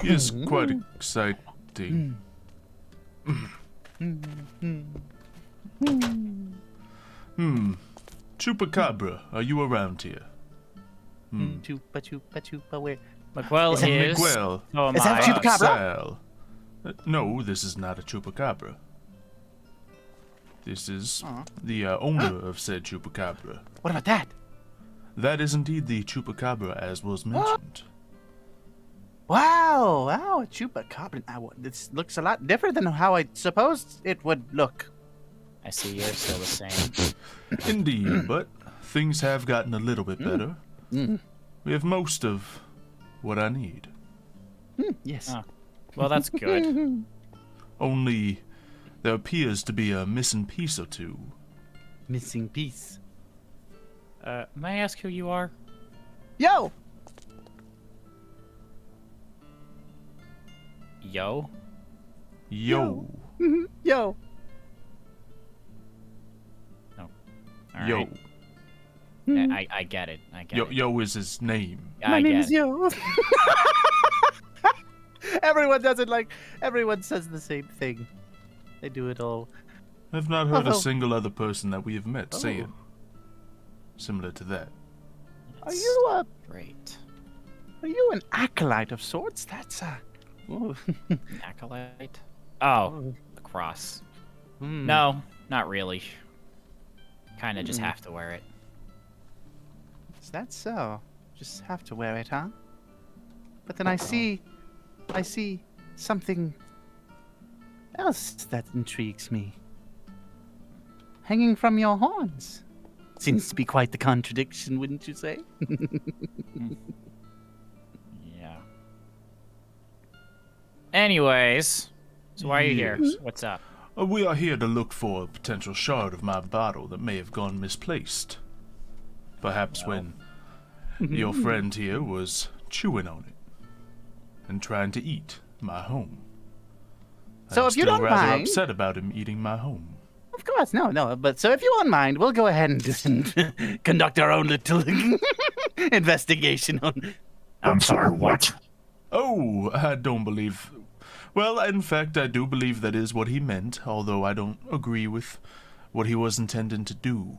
Yes, quite exciting. Chupacabra, are you around here? Chupa, where? Miguel is. Miguel. Oh, Is that my. Chupacabra? Sal. No, this is not a Chupacabra. This is the owner of said Chupacabra. What about that? That is indeed the Chupacabra, as was mentioned. Wow, a chupacabra. This looks a lot different than how I supposed it would look. I see you're still the same. Indeed, but things have gotten a little bit better. We have most of what I need. Yes. Oh. Well, that's good. Only there appears to be a missing piece or two. Missing piece. May I ask who you are? Yo! Yo? Yo. Yo. All Yo. right. I get it. I get it. Yo is his name. My I name get is it. Yo. Everyone does it everyone says the same thing. They do it all. I've not heard Oh. a single other person that we have met say it. Similar to that. Are you Great. an acolyte of sorts? That's ooh. An acolyte? Oh, the cross. No, not really. Kinda just have to wear it. Is that so? Just have to wear it, huh? But then I see something else that intrigues me. Hanging from your horns. Seems to be quite the contradiction, wouldn't you say? Yeah. Anyways, so why are you here? What's up? We are here to look for a potential shard of my bottle that may have gone misplaced. Perhaps when your friend here was chewing on it and trying to eat my home. So I'm if you still don't rather mind- upset about him eating my home. Of course, no. But so if you won't mind, we'll go ahead and just conduct our own little investigation on. I'm sorry, what? Oh, I don't believe... Well, in fact, I do believe that is what he meant, although I don't agree with what he was intending to do.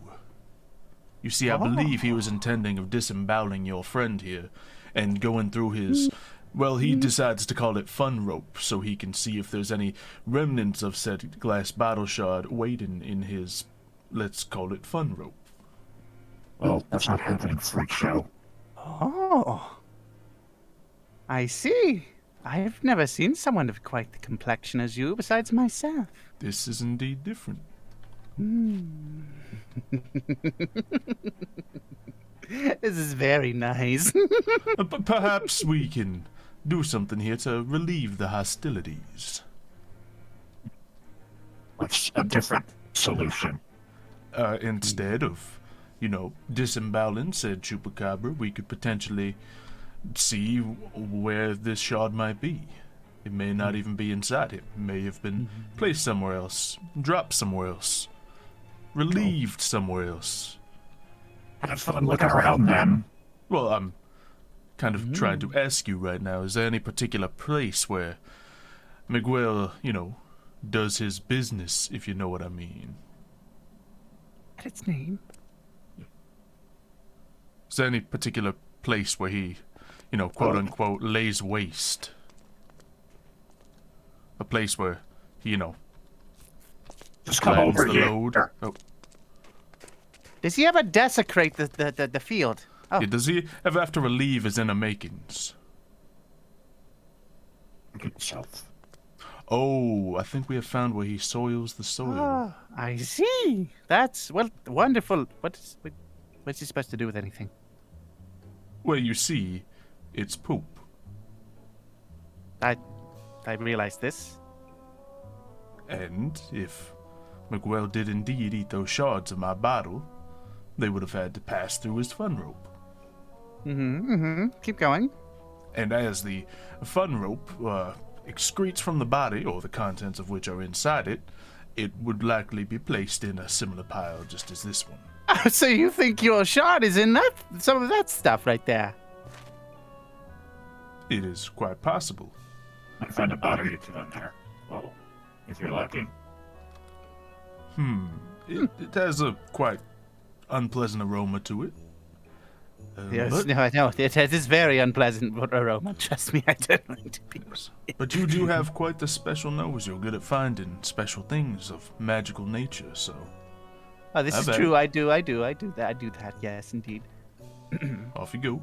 You see, I believe he was intending of disemboweling your friend here and going through his... Well, he decides to call it fun rope so he can see if there's any remnants of said glass bottle shard waiting in his, let's call it fun rope. Well, that's not happening, freak show. Oh, I see. I've never seen someone of quite the complexion as you, besides myself. This is indeed different. This is very nice. Perhaps we can do something here to relieve the hostilities. What's a different solution? Instead of, disemboweling said chupacabra, we could potentially see where this shard might be. It may not even be inside him. It may have been placed somewhere else, dropped somewhere else, relieved somewhere else. Have fun looking around then. Well, I'm kind of trying to ask you right now, is there any particular place where Miguel, does his business, if you know what I mean? Its name? Is there any particular place where he, quote-unquote, lays waste? A place where he, Just come plans over the here. load? Oh, Does he ever desecrate the field? Oh, yeah, does he ever have to relieve his inner makings? Look at yourself. Oh, I think we have found where he soils the soil. I see. That's, wonderful. What's he supposed to do with anything? Well, you see, it's poop. I realize this. And if Miguel did indeed eat those shards of my bottle, they would have had to pass through his fun rope. Keep going. And as the fun rope excretes from the body, or the contents of which are inside it, it would likely be placed in a similar pile just as this one. Oh, so you think your shard is in some of that stuff right there? It is quite possible. Might find a body or two in there. Well, if you're lucky. It has a quite unpleasant aroma to it. Yes, But, no, I know. It has this very unpleasant aroma. Trust me, I don't like to be. but you do have quite the special nose. You're good at finding special things of magical nature, so... Oh, this I is bet. true. I do that. Yes, indeed. Off you go.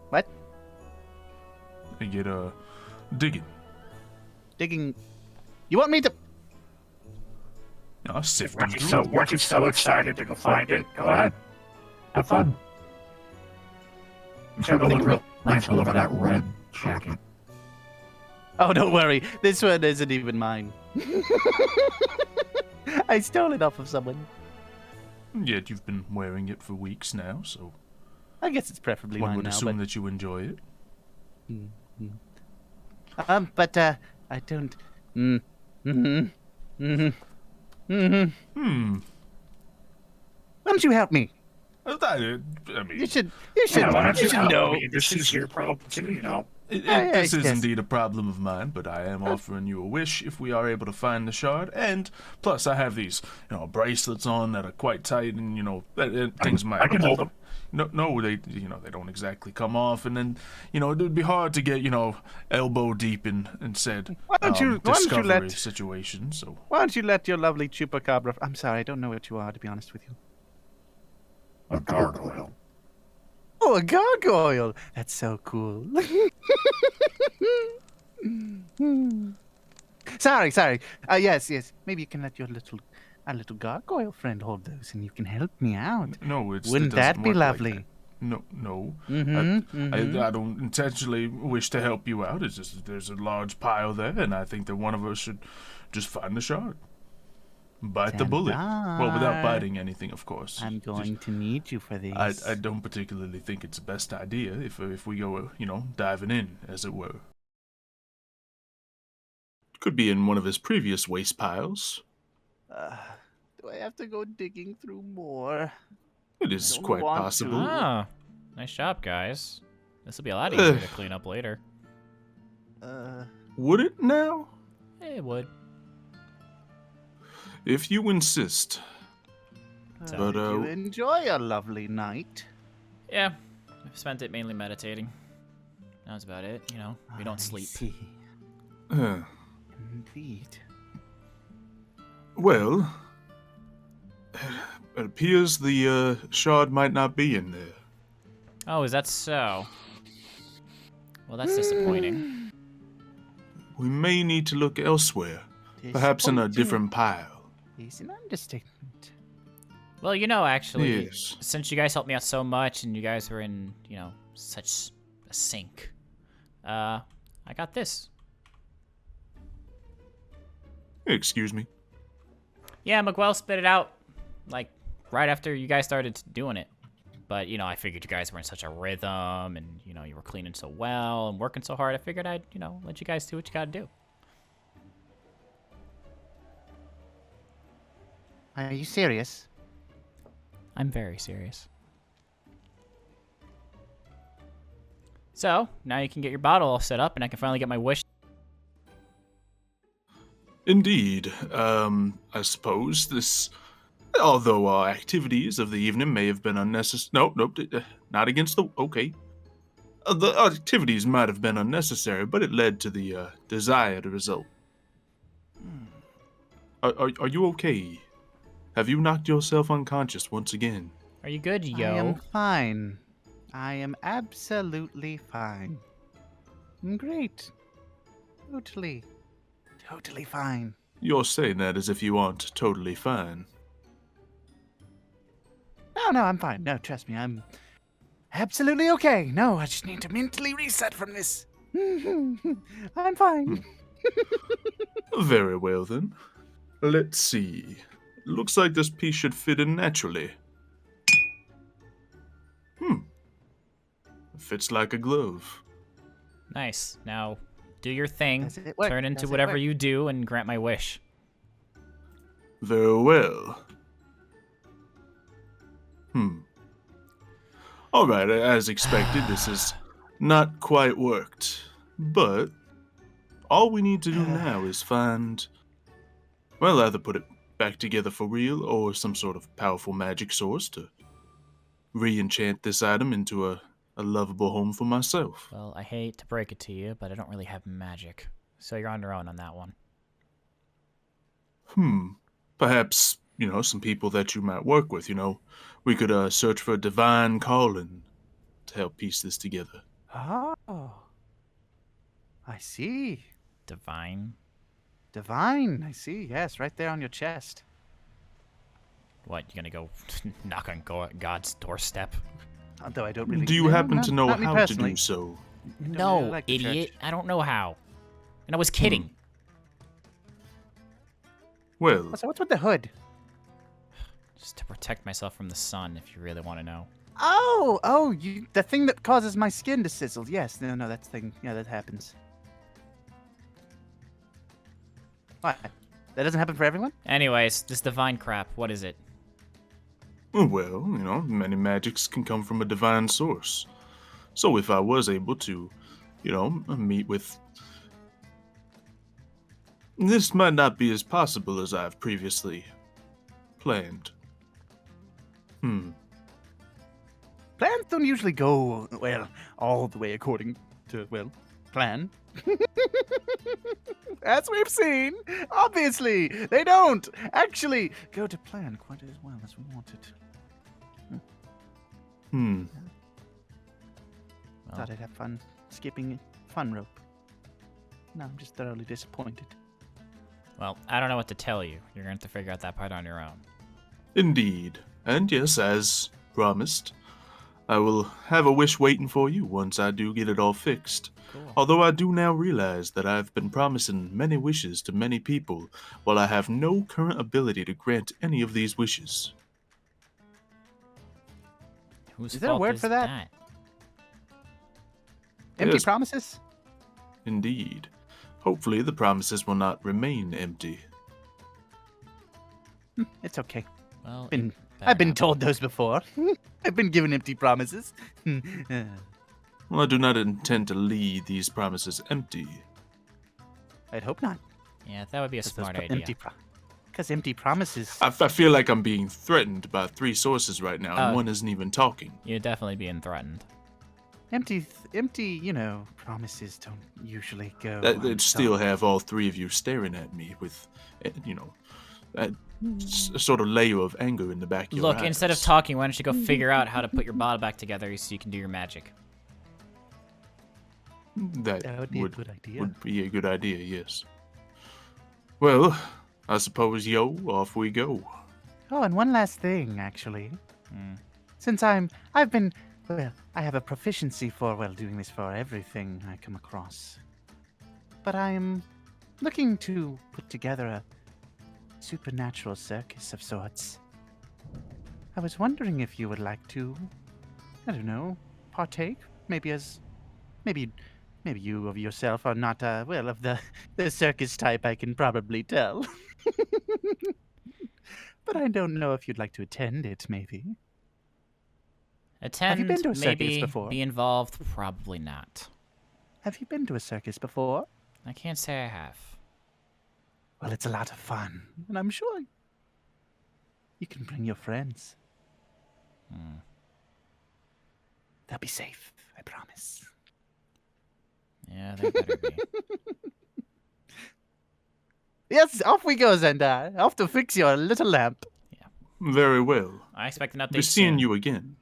What? And get, digging. Digging. You want me to? I'll sift Weren't them you through. weren't you so excited to go find it? Go ahead. Have fun. Check look real nice all over that red jacket. Oh, don't worry. This one isn't even mine. I stole it off of someone. Yet you've been wearing it for weeks now, so I guess it's preferably one mine would now. assume that you enjoy it. But I don't. Why don't you help me? I mean, You should Yeah, why don't you help know. me? This is your problem too, you know. this is yes. indeed a problem of mine, but I am offering you a wish if we are able to find the shard. And plus, I have these, bracelets on that are quite tight, and things might. I can hold them. No, they don't exactly come off, and then it would be hard to get elbow deep in said Why don't you discovery let- situation. So Why don't you let your lovely chupacabra? I'm sorry, I don't know what you are, to be honest with you. A gargoyle. Oh, a gargoyle! That's so cool. Sorry. Yes. Maybe you can let your little gargoyle friend hold those, and you can help me out. no, it Wouldn't that doesn't be work like lovely? that. No. Mm-hmm. I don't intentionally wish to help you out. It's just there's a large pile there, and I think that one of us should just find the shard. Bite the bullet. Well, without biting anything, of course. I'm going to need you for these. I don't particularly think it's the best idea if we go, diving in, as it were. Could be in one of his previous waste piles. Do I have to go digging through more? It is Don't quite want to. possible. Ah, nice job, guys. This will be a lot easier to clean up later. Would it now? It would. If you insist. But, Did you enjoy a lovely night? Yeah, I've spent it mainly meditating. That's about it, We don't I sleep. see. uh, Indeed. well, it appears the shard might not be in there. Oh, is that so? Well, that's disappointing. We may need to look elsewhere, perhaps in a Disappointing different pile. is an understatement. Well, actually, Yes. since you guys helped me out so much and you guys were in, such a sync, I got this. Excuse me. Yeah, Miguel spit it out, right after you guys started doing it. But, I figured you guys were in such a rhythm and, you were cleaning so well and working so hard. I figured I'd, let you guys do what you gotta do. Are you serious? I'm very serious. So, now you can get your bottle all set up and I can finally get my wish. Indeed. I suppose this... Although our activities of the evening may have been unnecessary... Nope, not against the... Okay. The activities might have been unnecessary, but it led to the desired result. Are you okay? Have you knocked yourself unconscious once again? Are you good, I yo? am fine. I am absolutely fine. I'm great. Totally fine. You're saying that as if you aren't totally fine. No, I'm fine. No, trust me, I'm absolutely okay. No, I just need to mentally reset from this. I'm fine. Very well, then. Let's see. Looks like this piece should fit in naturally. Fits like a glove. Nice. Now, do your thing. Does it work? Turn into Does it whatever work? you do and grant my wish. Very well. Alright, as expected, this has not quite worked. But all we need to do now is find, well, either put it back together for real or some sort of powerful magic source to re-enchant this item into a lovable home for myself. Well, I hate to break it to you, but I don't really have magic. So you're on your own on that one. Perhaps, some people that you might work with, we could search for a divine calling to help piece this together. Oh. I see. Divine? Divine, I see. Yes, right there on your chest. What, you gonna go knock on God's doorstep? Although I don't really... Do you no, happen not- to know not me how to personally. do so? No, really like the idiot. church. I don't know how. And I was kidding. Well, So what's with the hood? Just to protect myself from the sun, if you really want to know. Oh, the thing that causes my skin to sizzle. Yes, no, that's the thing. Yeah, that happens. What? That doesn't happen for everyone? Anyways, this divine crap, what is it? well, many magics can come from a divine source. So if I was able to, meet with... This might not be as possible as I've previously planned. Plans don't usually go, well, all the way according to, well, plan. As we've seen, obviously, they don't actually go to plan quite as well as we wanted. Thought I'd have fun skipping fun rope. No, I'm just thoroughly disappointed. Well, I don't know what to tell you. You're going to have to figure out that part on your own. Indeed. And yes, as promised, I will have a wish waiting for you once I do get it all fixed. Cool. Although I do now realize that I've been promising many wishes to many people, while I have no current ability to grant any of these wishes. Whose Is there a fault word is for that? Yes. Empty promises? Indeed. Hopefully the promises will not remain empty. It's okay. Well, I've been told those before. I've been given empty promises. Well, I do not intend to leave these promises empty. I'd hope not. Yeah, that would be a smart idea. Because empty promises. I feel like I'm being threatened by 3 sources right now, and one isn't even talking. You're definitely being threatened. Empty, promises don't usually go. I'd still have all 3 of you staring at me with, a sort of layer of anger in the back of your eyes. Look, instead of talking, why don't you go figure out how to put your bottle back together so you can do your magic? That would be a good idea. Would be a good idea, yes. Well, I suppose, off we go. Oh, and one last thing, actually. Since I have a proficiency for, doing this for everything I come across. But I'm looking to put together a supernatural circus of sorts. I was wondering if you would like to, I don't know, partake? Maybe you of yourself are not, of the circus type, I can probably tell. But I don't know if you'd like to attend it, maybe. Attend, Have you been to a circus maybe, before? be involved, probably not. Have you been to a circus before? I can't say I have. Well, it's a lot of fun, and I'm sure you can bring your friends. They'll be safe, I promise. Yeah, they better be. Yes, off we go, Xandar. Off to fix your little lamp. Very well. I expect an update Be seeing soon. you again.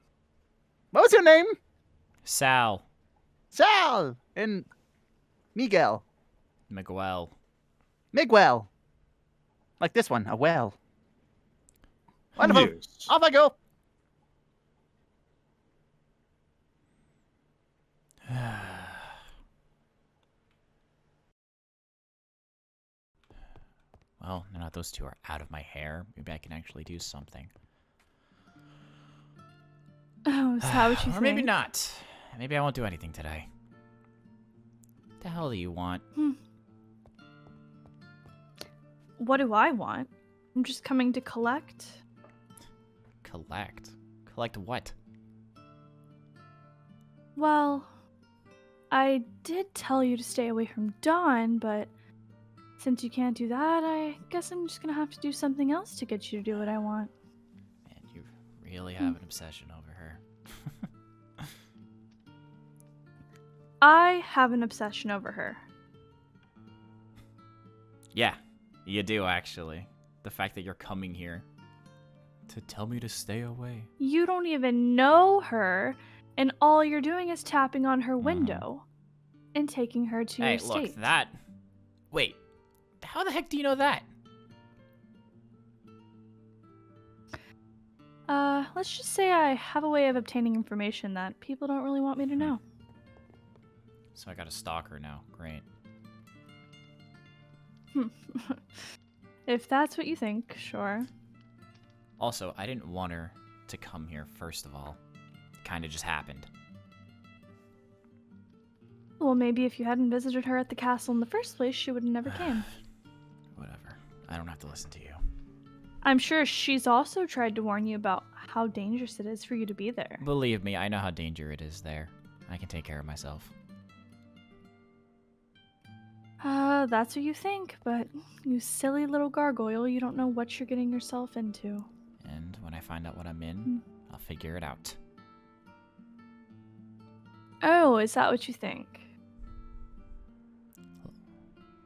What was your name? Sal. Sal and Miguel. Miguel. Miguel. Like this one, a well. Wonderful. Yes. Off I go. Well, now that those 2 are out of my hair, maybe I can actually do something. Oh, is that what you Or think? maybe not. Maybe I won't do anything today. What the hell do you want? What do I want? I'm just coming to collect. Collect? Collect what? Well, I did tell you to stay away from Dawn, but since you can't do that, I guess I'm just gonna have to do something else to get you to do what I want. Man, you really have an obsession over her. I have an obsession over her. Yeah, you do actually. The fact that you're coming here to tell me to stay away. You don't even know her, and all you're doing is tapping on her window and taking her to your Hey, estate. look, that... Wait, how the heck do you know that? Let's just say I have a way of obtaining information that people don't really want me to know. So I got a stalker now. Great. If that's what you think, sure. Also, I didn't want her to come here, first of all. It kind of just happened. Well, maybe if you hadn't visited her at the castle in the first place, she would have never came. Whatever. I don't have to listen to you. I'm sure she's also tried to warn you about how dangerous it is for you to be there. Believe me, I know how dangerous it is there. I can take care of myself. That's what you think, but you silly little gargoyle, you don't know what you're getting yourself into. And when I find out what I'm in, I'll figure it out. Oh, is that what you think?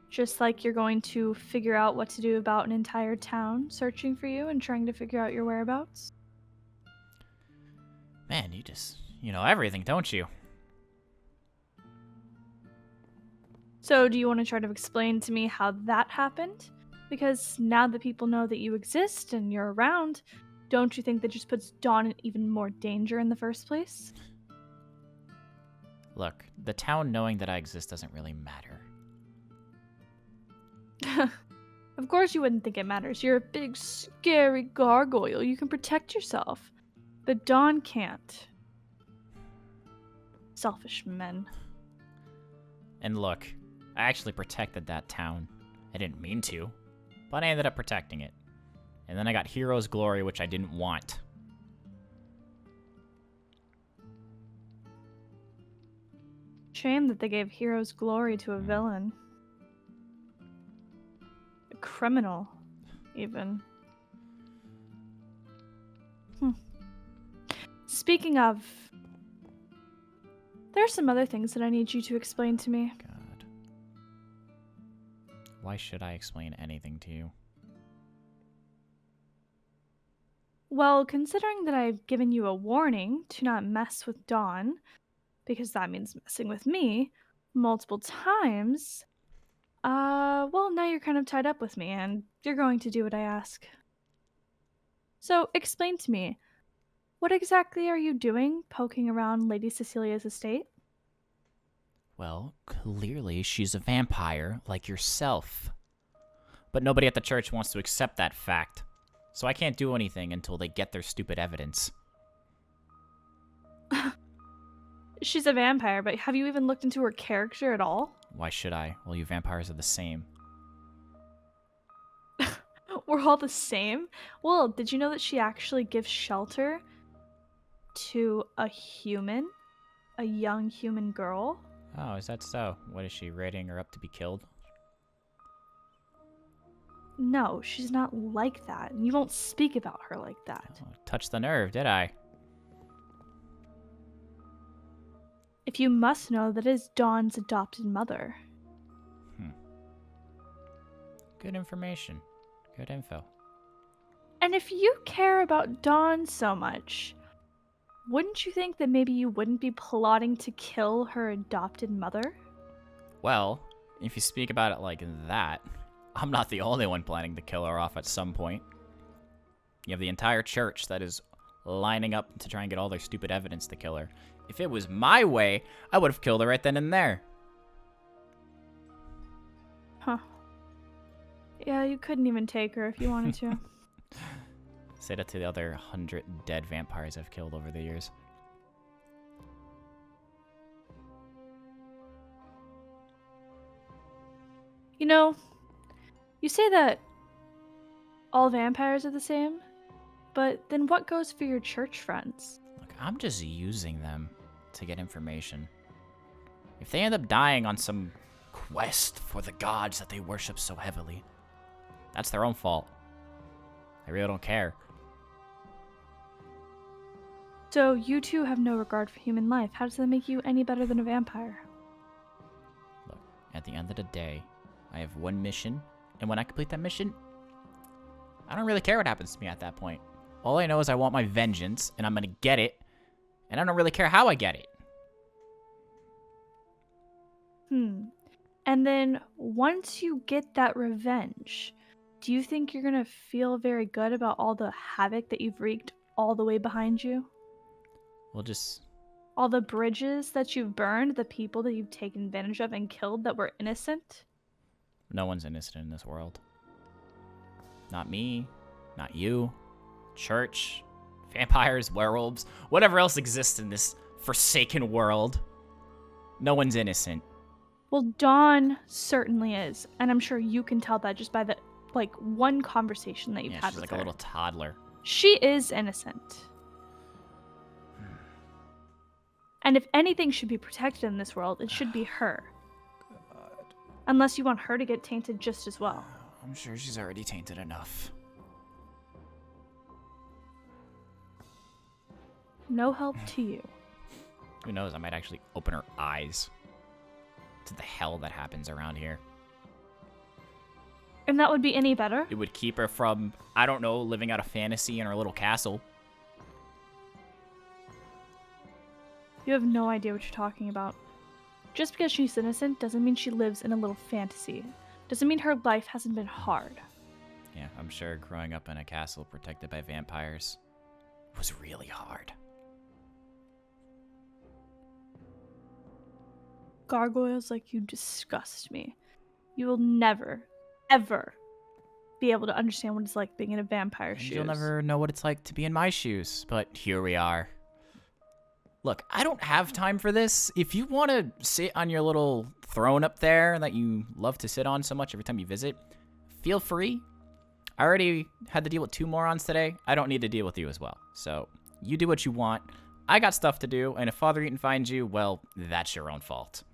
Just like you're going to figure out what to do about an entire town searching for you and trying to figure out your whereabouts? Man, you know everything, don't you? So do you want to try to explain to me how that happened? Because now that people know that you exist and you're around, don't you think that just puts Dawn in even more danger in the first place? Look, the town knowing that I exist doesn't really matter. Of course you wouldn't think it matters. You're a big, scary gargoyle. You can protect yourself. But Dawn can't. Selfish men. And look, I actually protected that town. I didn't mean to, but I ended up protecting it. And then I got hero's glory, which I didn't want. Shame that they gave hero's glory to a villain. A criminal, even. Speaking of, there are some other things that I need you to explain to me. God. Why should I explain anything to you? Well, considering that I've given you a warning to not mess with Dawn, because that means messing with me, multiple times, well, now you're kind of tied up with me, and you're going to do what I ask. So, explain to me, what exactly are you doing poking around Lady Cecilia's estate? Well, clearly she's a vampire, like yourself. But nobody at the church wants to accept that fact. So I can't do anything until they get their stupid evidence. She's a vampire, but have you even looked into her character at all? Why should I? Well, you vampires are the same. We're all the same? Well, did you know that she actually gives shelter to a human? A young human girl? Oh, is that so? What is she, rating her up to be killed? No, she's not like that. You won't speak about her like that. Oh, touched the nerve, did I? If you must know, that is Dawn's adopted mother. Good information. Good info. And if you care about Dawn so much, wouldn't you think that maybe you wouldn't be plotting to kill her adopted mother? Well, if you speak about it like that, I'm not the only one planning to kill her off at some point. You have the entire church that is lining up to try and get all their stupid evidence to kill her. If it was my way, I would have killed her right then and there. Huh. Yeah, you couldn't even take her if you wanted to. Say that to the other 100 dead vampires I've killed over the years. You know, you say that all vampires are the same, but then what goes for your church friends? Look, I'm just using them to get information. If they end up dying on some quest for the gods that they worship so heavily, that's their own fault. I really don't care. So you two have no regard for human life. How does that make you any better than a vampire? Look, at the end of the day, I have one mission, and when I complete that mission, I don't really care what happens to me at that point. All I know is I want my vengeance, and I'm gonna get it, and I don't really care how I get it. And then once you get that revenge, do you think you're gonna feel very good about all the havoc that you've wreaked all the way behind you? We'll just... All the bridges that you've burned, the people that you've taken advantage of and killed that were innocent? No one's innocent in this world. Not me, not you, church, vampires, werewolves, whatever else exists in this forsaken world. No one's innocent. Well, Dawn certainly is, and I'm sure you can tell that just by the, one conversation that you've had She's with like her. a little toddler. She is innocent. And if anything should be protected in this world, it should be her. God. Unless you want her to get tainted just as well. I'm sure she's already tainted enough. No help to you. Who knows, I might actually open her eyes to the hell that happens around here. And that would be any better? It would keep her from, I don't know, living out a fantasy in her little castle. You have no idea what you're talking about. Just because she's innocent doesn't mean she lives in a little fantasy. Doesn't mean her life hasn't been hard. Yeah, I'm sure growing up in a castle protected by vampires was really hard. Gargoyles like you disgust me. You will never, ever be able to understand what it's like being in a vampire's shoes. You'll never know what it's like to be in my shoes, but here we are. Look, I don't have time for this. If you want to sit on your little throne up there that you love to sit on so much every time you visit, feel free. I already had to deal with 2 morons today. I don't need to deal with you as well. So, you do what you want. I got stuff to do, and if Father Eaton finds you, well, that's your own fault.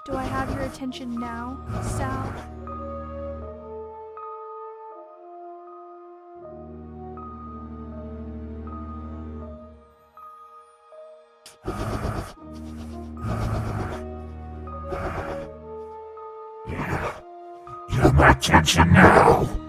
Do I have your attention now, Sal? You have my attention now.